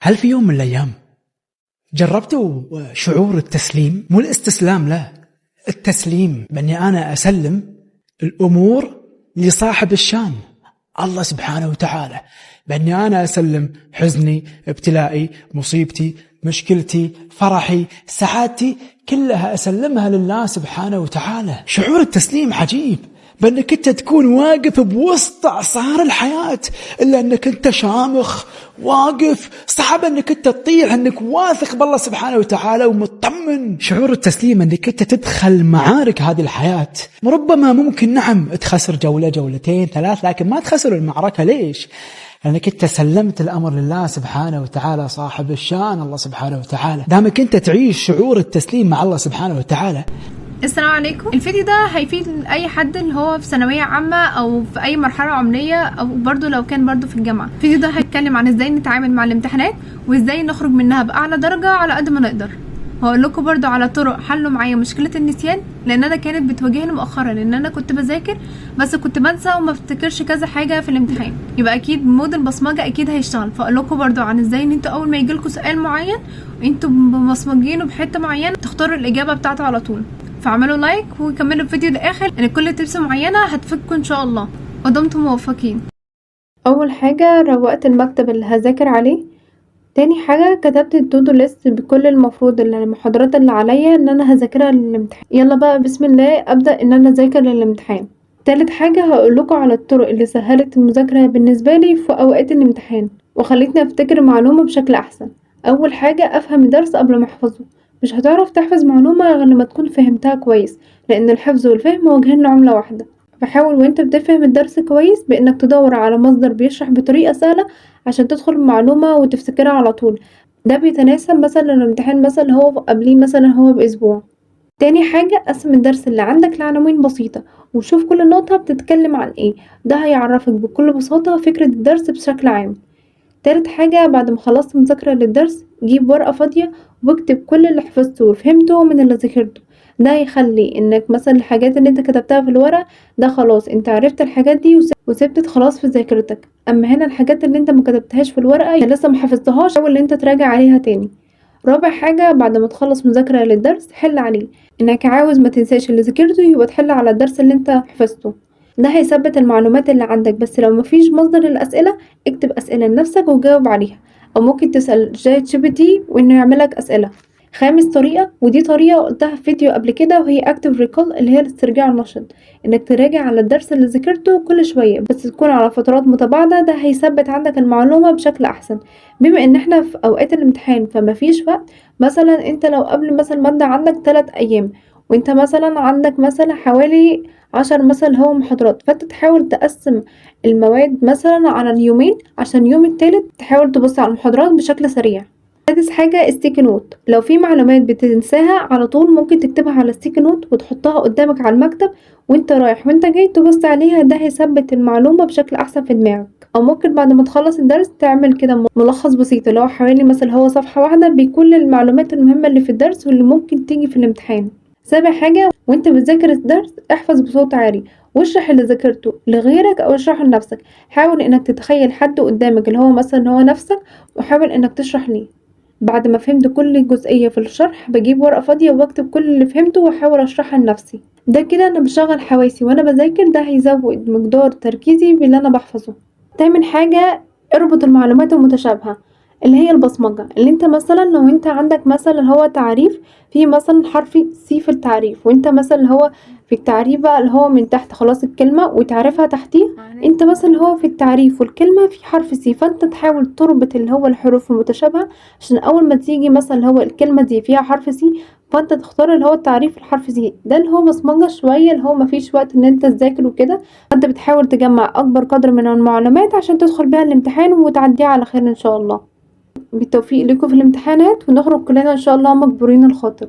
هل في يوم من الأيام جربتوا شعور التسليم؟ مو الاستسلام، لا، التسليم، بأني أنا أسلم الأمور لصاحب الشان الله سبحانه وتعالى، بأني أنا أسلم حزني، ابتلائي، مصيبتي، مشكلتي، فرحي، سعادتي، كلها أسلمها لله سبحانه وتعالى. شعور التسليم عجيب، بأنك أنت تكون واقف بوسط أعصار الحياة، إلا أنك أنت شامخ واقف، صعب أنك أنت تطيح، أنك واثق بالله سبحانه وتعالى ومطمن. شعور التسليم أنك أنت تدخل معارك هذه الحياة، ربما ممكن نعم تخسر جولة جولتين ثلاث، لكن ما تخسر المعركة. ليش؟ لأنك أنت سلمت الأمر لله سبحانه وتعالى، صاحب الشان الله سبحانه وتعالى. دامك أنت تعيش شعور التسليم مع الله سبحانه وتعالى. السلام عليكم. الفيديو ده هيفيد اي حد اللي هو في ثانويه عامه او في اي مرحله عمريه، او برضو لو كان برضو في الجامعه. الفيديو ده هيتكلم عن ازاي نتعامل مع الامتحانات وازاي نخرج منها باعلى درجه على قد ما نقدر. هقول لكم برضو على طرق حلوا معايا مشكله النسيان، لان انا كانت بتواجهني مؤخرا، لان انا كنت بذاكر بس كنت بنسى وما افتكرش كذا حاجه في الامتحان. يبقى اكيد مود البصمجه اكيد هيشتغل. فاقول لكم برضو عن ازاي ان انتوا اول ما يجيلكم سؤال معين وانتوا مبصمجينه بحته معينه تختاروا الاجابه بتاعته على طول. فاعملوا لايك وكملوا الفيديو للاخر، ان كل تيبس معينه هتفيدكم ان شاء الله، ودمتم موفقين. اول حاجه روقت المكتب اللي هذاكر عليه. تاني حاجه كتبت التودو ليست بكل المفروض المحاضرات اللي عليا ان انا هذاكرها للامتحان. يلا بقى بسم الله ابدا ان انا اذاكر للامتحان. تالت حاجه هقول لكم على الطرق اللي سهلت المذاكره بالنسبه لي في اوقات الامتحان وخلتني افتكر معلومه بشكل احسن. اول حاجه افهم الدرس قبل ما احفظه. مش هتعرف تحفظ معلومة غير لما تكون فهمتها كويس، لأن الحفظ والفهم وجهين عملة واحدة. فحاول وانت بتفهم الدرس كويس بأنك تدور على مصدر بيشرح بطريقة سهلة عشان تدخل المعلومة وتفتكرها على طول. ده بيتناسب مثلا الامتحان مثلا اللي هو قبليه مثلا هو بأسبوع. تاني حاجة قسم الدرس اللي عندك لعناوين بسيطة وشوف كل نقطة بتتكلم عن ايه، ده هيعرفك بكل بساطة فكرة الدرس بشكل عام. تالت حاجة بعد ما خلصت مذاكرة للدرس جيب ورقة فاضية واكتب كل اللي حفظته وفهمته من اللي ذاكرته. ده هيخلي انك مثلا الحاجات اللي انت كتبتها في الورقة ده خلاص انت عرفت الحاجات دي وسبتت خلاص في ذاكرتك. اما هنا الحاجات اللي انت مكتبتهاش في الورقة لسه محفظتهاش حاول ان انت تراجع عليها تاني. رابع حاجة بعد ما تخلص مذاكرة للدرس حل عليه، انك عاوز ما تنساش اللي ذاكرته يبقى تحل على الدرس اللي انت حفظته. ده هيثبت المعلومات اللي عندك. بس لو مفيش مصدر للأسئلة اكتب أسئلة لنفسك وجاوب عليها، أو ممكن تسأل ChatGPT وإنه يعملك أسئلة. خامس طريقة، ودي طريقة قلتها في فيديو قبل كده، وهي Active Recall اللي هي الاسترجاع النشط. إنك تراجع على الدرس اللي ذاكرته كل شوية بس تكون على فترات متباعدة. ده هيثبت عندك المعلومة بشكل أحسن. بما إن احنا في أوقات الامتحان فمفيش وقت، مثلا انت لو قبل مثلا مادة عندك 3 أيام وانت مثلا عندك مثلا حوالي 10 مثلا هو محاضرات، فانت تحاول تقسم المواد مثلا على اليومين عشان يوم التالت تحاول تبص على المحاضرات بشكل سريع. سادس حاجة ستيكي نوت، لو في معلومات بتنساها على طول ممكن تكتبها على ستيكي نوت وتحطها قدامك على المكتب وانت رايح وانت جاي تبص عليها. ده هيثبت المعلومة بشكل احسن في دماغك. او ممكن بعد ما تخلص الدرس تعمل كده ملخص بسيط اللي هو حوالي مثلا هو صفحة واحدة بكل المعلومات المهمة اللي في الدرس واللي ممكن تيجي في الامتحان. سابع حاجة وانت بتذاكر الدرس احفظ بصوت عالي واشرح اللي ذاكرته لغيرك او اشرحه لنفسك. حاول انك تتخيل حد قدامك اللي هو مثلا هو نفسك وحاول انك تشرح ليه. بعد ما فهمت كل جزئية في الشرح بجيب ورقة فاضية واكتب كل اللي فهمته واحاول اشرحها لنفسي. ده كده انا بشغل حواسي وانا بذاكر، ده هيزود مقدار تركيزي باللي انا بحفظه. تامن حاجة اربط المعلومات المتشابهة اللي هي البصمجة. اللي انت مثلا لو انت عندك مثلا هو تعريف في مثلا حرف سي في التعريف، وانت مثلا هو في التعريف بقى اللي هو من تحت خلاص الكلمة وتعرفها تحتيه، انت مثلا هو في التعريف والكلمة في حرف سي، فانت تحاول تربط اللي هو الحروف المتشابهة عشان اول ما تيجي مثلا هو الكلمة دي فيها حرف سي فانت تختار اللي هو التعريف الحرف سي. ده اللي هو بصمجة شوية اللي هو مفيش وقت ان انت تذاكر وكده، فانت بتحاول تجمع اكبر قدر من المعلومات عشان تدخل بيها الامتحان وتعديها على خير ان شاء الله. بالتوفيق لكم في الامتحانات ونخرج كلنا ان شاء الله مجبورين الخاطر.